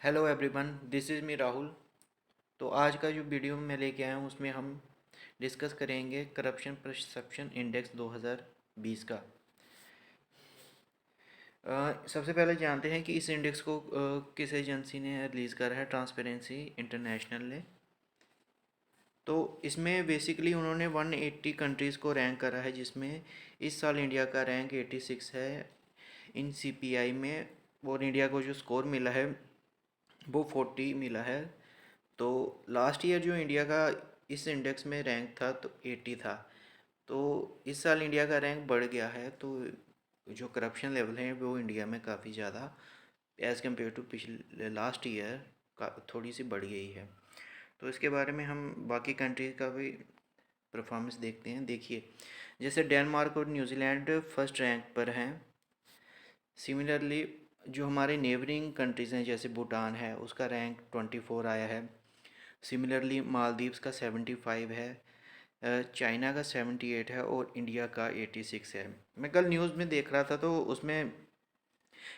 Hello everyone, this is me Rahul. तो आज का जो वीडियो मैं लेके आया हूँ उसमें हम डिस्कस करेंगे करप्शन परसेप्शन इंडेक्स 2020 का। सबसे पहले जानते हैं कि इस इंडेक्स को किस एजेंसी ने रिलीज़ करा है। ट्रांसपेरेंसी इंटरनेशनल ने। तो इसमें बेसिकली उन्होंने 180 कंट्रीज़ को रैंक करा है, जिसमें इस साल इंडिया का रैंक 86 है इन सीपीआई में। और इंडिया को जो स्कोर मिला है वो 40 मिला है। तो लास्ट ईयर जो इंडिया का इस इंडेक्स में रैंक था तो 80 था। तो इस साल इंडिया का रैंक बढ़ गया है। तो जो करप्शन लेवल है वो इंडिया में काफ़ी ज़्यादा एज़ कम्पेयर टू पिछले लास्ट ईयर का थोड़ी सी बढ़ गई है। तो इसके बारे में हम बाकी कंट्रीज का भी परफॉर्मेंस देखते हैं। देखिए, जैसे डेनमार्क और न्यूजीलैंड फर्स्ट रैंक पर हैं। सिमिलरली जो हमारे नेबरिंग कंट्रीज़ हैं जैसे भूटान है, उसका रैंक 24 आया है। सिमिलरली मालदीव्स का 75 है, चाइना का 78 है और इंडिया का 86 है। मैं कल न्यूज़ में देख रहा था तो उसमें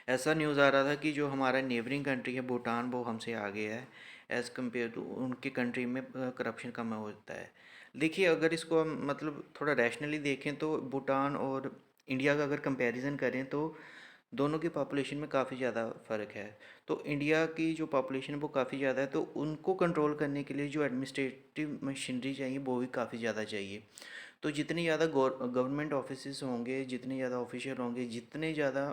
ऐसा न्यूज़ आ रहा था कि जो हमारा नेबरिंग कंट्री है भूटान, वो हमसे आगे है एज़ कम्पेयर टू उनकी कंट्री में करप्शन कम होता है। देखिए, अगर इसको हम मतलब थोड़ा रैशनली देखें तो भूटान और इंडिया का अगर कंपैरिजन करें तो दोनों की पॉपुलेशन में काफ़ी ज़्यादा फ़र्क है। तो इंडिया की जो पॉपुलेशन है वो काफ़ी ज़्यादा है, तो उनको कंट्रोल करने के लिए जो एडमिनिस्ट्रेटिव मशीनरी चाहिए वो भी काफ़ी ज़्यादा चाहिए। तो जितनी ज़्यादा गवर्नमेंट ऑफिसेस होंगे, जितने ज़्यादा ऑफिशियल होंगे, जितने ज़्यादा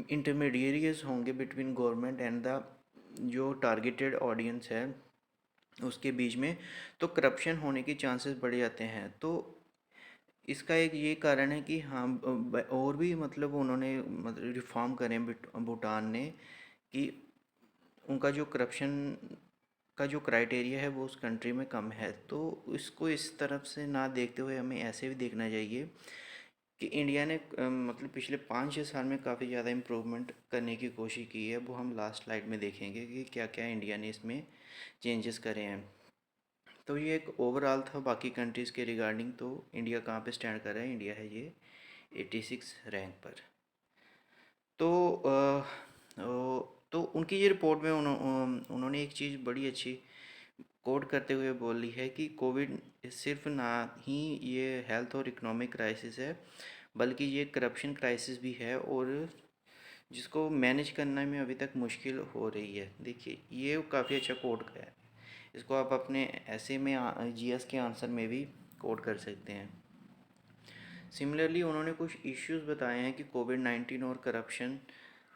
इंटरमीडिएरीज होंगे बिटवीन गवर्नमेंट एंड द जो टारगेटेड ऑडियंस है उसके बीच में, तो करप्शन होने के चांसेस बढ़ जाते हैं। तो इसका एक ये कारण है कि हाँ, और भी मतलब उन्होंने मतलब रिफॉर्म करें भूटान ने, कि उनका जो करप्शन का जो क्राइटेरिया है वो उस कंट्री में कम है। तो इसको इस तरफ से ना देखते हुए हमें ऐसे भी देखना चाहिए कि इंडिया ने मतलब पिछले 5-6 साल में काफ़ी ज़्यादा इम्प्रूवमेंट करने की कोशिश की है। वो हम लास्ट स्लाइड में देखेंगे कि क्या क्या इंडिया ने इसमें चेंजेस करे हैं। तो ये एक ओवरऑल था बाकी कंट्रीज़ के रिगार्डिंग। तो इंडिया कहाँ पे स्टैंड कर रहा है? इंडिया है ये 86 रैंक पर। तो तो उनकी ये रिपोर्ट में उन्होंने एक चीज़ बड़ी अच्छी कोट करते हुए बोली है कि कोविड सिर्फ ना ही ये हेल्थ और इकोनॉमिक क्राइसिस है, बल्कि ये करप्शन क्राइसिस भी है, और जिसको मैनेज करने में अभी तक मुश्किल हो रही है। देखिए, ये काफ़ी अच्छा कोट है। इसको आप अपने ऐसे में जीएस के आंसर में भी कोट कर सकते हैं। सिमिलरली उन्होंने कुछ इश्यूज बताए हैं कि कोविड-19 और करप्शन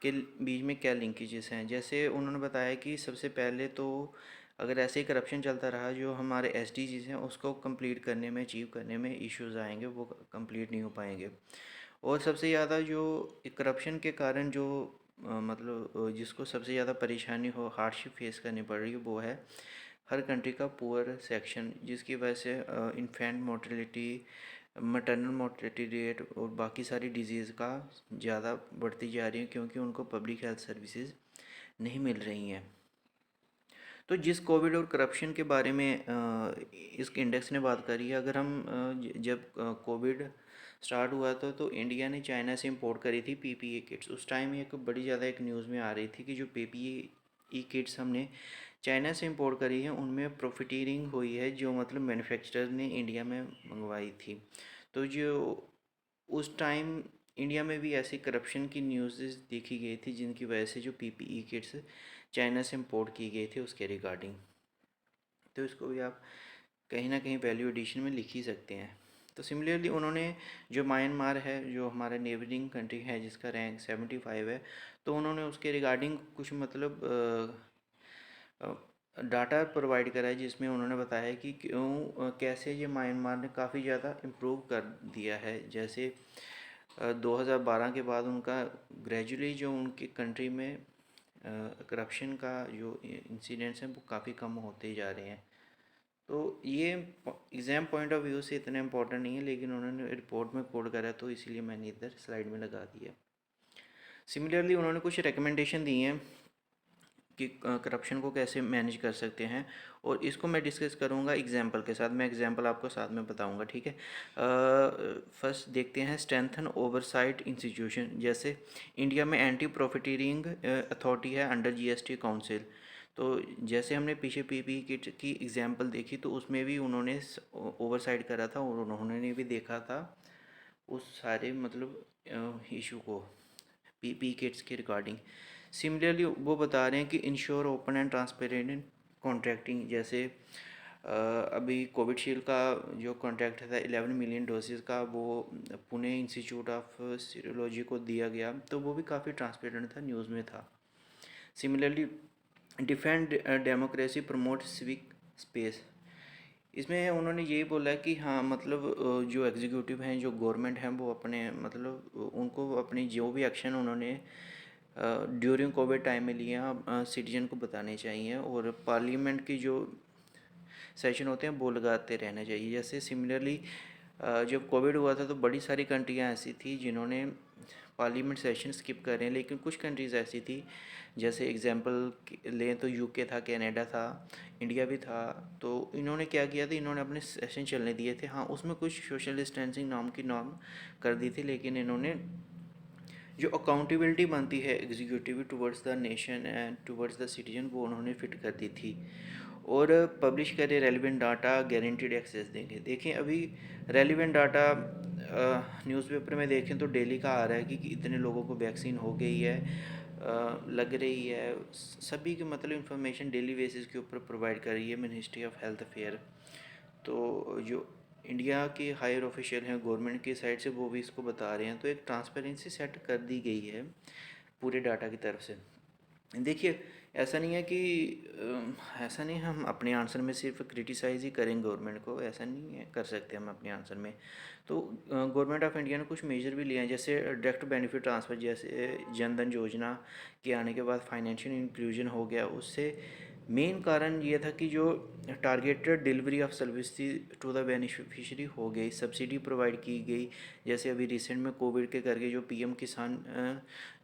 के बीच में क्या लिंकेजेस हैं। जैसे उन्होंने बताया कि सबसे पहले तो अगर ऐसे ही करप्शन चलता रहा, जो हमारे एसडीजीज हैं उसको कंप्लीट करने में, अचीव करने में इश्यूज आएंगे, वो कंप्लीट नहीं हो पाएंगे। और सबसे ज़्यादा जो करप्शन के कारण जो मतलब जिसको सबसे ज़्यादा परेशानी हो, हार्डशिप फेस करनी पड़ रही है, वो है हर कंट्री का पुअर सेक्शन, जिसकी वजह से infant mortality, maternal mortality rate और बाकी सारी डिजीज़ का ज़्यादा बढ़ती जा रही है, क्योंकि उनको पब्लिक हेल्थ सर्विसेज नहीं मिल रही हैं। तो जिस कोविड और करप्शन के बारे में इस इंडेक्स ने बात करी है, अगर हम जब कोविड स्टार्ट हुआ था तो इंडिया ने चाइना से इंपोर्ट करी थी पीपीई किट्स। उस टाइम एक बड़ी ज़्यादा एक न्यूज़ में आ रही थी कि जो पीपीई किट्स हमने चाइना से इंपोर्ट करी है उनमें प्रॉफिटियरिंग हुई है, जो मतलब मैन्युफैक्चरर ने इंडिया में मंगवाई थी। तो जो उस टाइम इंडिया में भी ऐसी करप्शन की न्यूज़ देखी गई थी, जिनकी वजह से जो पीपीई किट्स चाइना से इंपोर्ट की गई थी उसके रिगार्डिंग। तो इसको भी आप कहीं ना कहीं वैल्यू एडिशन में लिख ही सकते हैं। तो सिमिलरली उन्होंने जो म्यांमार है, जो हमारा नेबरिंग कंट्री है जिसका रैंक 75 है, तो उन्होंने उसके रिगार्डिंग कुछ मतलब डाटा प्रोवाइड करा है, जिसमें उन्होंने बताया कि क्यों कैसे ये म्यांमार ने काफ़ी ज़्यादा इम्प्रूव कर दिया है। जैसे 2012 के बाद उनका ग्रेजुअली जो उनकी कंट्री में करप्शन का जो इंसिडेंट्स हैं वो काफ़ी कम होते जा रहे हैं। तो ये एग्ज़ाम पॉइंट ऑफ व्यू से इतना इम्पोर्टेंट नहीं है, लेकिन उन्होंने रिपोर्ट में कोड करा तो इसीलिए मैंने इधर स्लाइड में लगा दिया। सिमिलरली उन्होंने कुछ रिकमेंडेशन दी हैं कि करप्शन को कैसे मैनेज कर सकते हैं, और इसको मैं डिस्कस करूँगा एग्जांपल के साथ। मैं एग्जांपल आपको साथ में बताऊँगा, ठीक है। फर्स्ट देखते हैं स्ट्रेंथन ओवरसाइट इंस्टीट्यूशन। जैसे इंडिया में एंटी प्रॉफिटियरिंग अथॉरिटी है अंडर जीएसटी काउंसिल। तो जैसे हमने पीछे पीपी किट की एग्जांपल देखी, तो उसमें भी उन्होंने ओवरसाइट करा था और उन्होंने भी देखा था उस सारे मतलब इशू को पी किट्स के रिगार्डिंग। सिमिलरली वो बता रहे हैं कि ensure open and transparent contracting. जैसे अभी कोविडशील्ड का जो कॉन्ट्रैक्ट था 11 मिलियन डोसेज का, वो पुणे इंस्टीट्यूट ऑफ सीरोलॉजी को दिया गया, तो वो भी काफ़ी ट्रांसपेरेंट था, न्यूज़ में था। Similarly defend democracy promote civic space. इसमें उन्होंने यही बोला है कि हाँ मतलब जो एग्जीक्यूटिव हैं, जो गवर्नमेंट हैं, वो अपने मतलब उनको अपनी जो भी एक्शन उन्होंने ड्यूरिंग कोविड टाइम में लिया सिटीजन को बताने चाहिए, और पार्लियामेंट की जो सेशन होते हैं वो लगाते रहना चाहिए। जैसे सिमिलरली जब कोविड हुआ था तो बड़ी सारी कंट्रियाँ ऐसी थी जिन्होंने पार्लियामेंट सेशन स्किप कर रहे हैं, लेकिन कुछ कंट्रीज़ ऐसी थी, जैसे एग्जांपल लें तो यूके था, कनाडा था, इंडिया भी था। तो इन्होंने क्या किया था, इन्होंने अपने सेशन चलने दिए थे। हाँ, उसमें कुछ सोशल डिस्टेंसिंग नाम की नॉर्म कर दी थी, लेकिन इन्होंने जो अकाउंटेबिलिटी बनती है executive towards the nation and towards the citizen, वो उन्होंने फिट कर दी थी। और पब्लिश करें रेलिवेंट डाटा, गारंटीड एक्सेस देंगे। देखें अभी रेलिवेंट डाटा न्यूज़पेपर में देखें तो डेली का आ रहा है कि इतने लोगों को वैक्सीन हो गई है, लग रही है, सभी की मतलब इन्फॉर्मेशन डेली बेसिस के ऊपर प्रोवाइड कर रही है मिनिस्ट्री ऑफ हेल्थ अफेयर। तो जो इंडिया के हायर ऑफिशियल हैं गवर्नमेंट की साइड से, वो भी इसको बता रहे हैं। तो एक ट्रांसपेरेंसी सेट कर दी गई है पूरे डाटा की तरफ से। देखिए ऐसा नहीं है कि ऐसा नहीं हम अपने आंसर में सिर्फ क्रिटिसाइज़ ही करें गवर्नमेंट को, ऐसा नहीं है कर सकते हम अपने आंसर में। तो गवर्नमेंट ऑफ इंडिया ने कुछ मेजर भी लिए हैं, जैसे डायरेक्ट बेनिफिट ट्रांसफ़र, जैसे जन धन योजना के आने के बाद फाइनेंशियल इंक्लूजन हो गया। उससे मेन कारण ये था कि जो टारगेटेड डिलीवरी ऑफ सर्विस थी टू द बेनिफिशियरी हो गई, सब्सिडी प्रोवाइड की गई। जैसे अभी रिसेंट में कोविड के करके जो पीएम किसान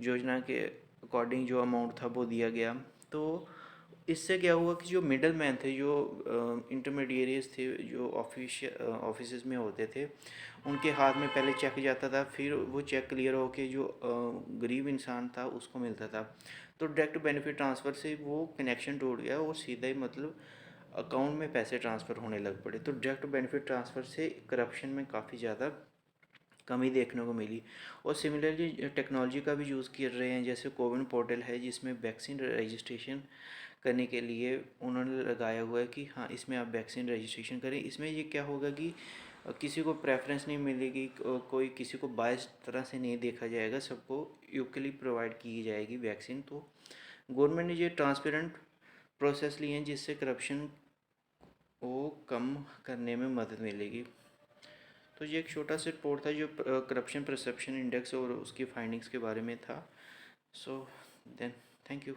योजना के अकॉर्डिंग जो अमाउंट था वो दिया गया। तो इससे क्या हुआ कि जो मिडल मैन थे, जो इंटरमीडिएरीज थे, जो ऑफिस में होते थे, उनके हाथ में पहले चेक जाता था, फिर वो चेक क्लियर होके जो गरीब इंसान था उसको मिलता था। तो डायरेक्ट बेनिफिट ट्रांसफ़र से वो कनेक्शन टूट गया और सीधा ही मतलब अकाउंट में पैसे ट्रांसफ़र होने लग पड़े। तो डायरेक्ट बेनिफिट ट्रांसफ़र से करप्शन में काफ़ी ज़्यादा कमी देखने को मिली। और सिमिलरली टेक्नोलॉजी का भी यूज़ कर रहे हैं, जैसे कोविन पोर्टल है जिसमें वैक्सीन रजिस्ट्रेशन करने के लिए उन्होंने लगाया हुआ है कि हाँ इसमें आप वैक्सीन रजिस्ट्रेशन करें। इसमें ये क्या होगा कि किसी को प्रेफरेंस नहीं मिलेगी, कोई किसी को बायस तरह से नहीं देखा जाएगा, सबको इक्वली प्रोवाइड की जाएगी वैक्सीन। तो गवर्नमेंट ने ये ट्रांसपेरेंट प्रोसेस लिए हैं जिससे करप्शन को कम करने में मदद मिलेगी। तो ये एक छोटा सा रिपोर्ट था जो करप्शन परसेप्शन इंडेक्स और उसकी फाइंडिंग्स के बारे में था। So then thank you.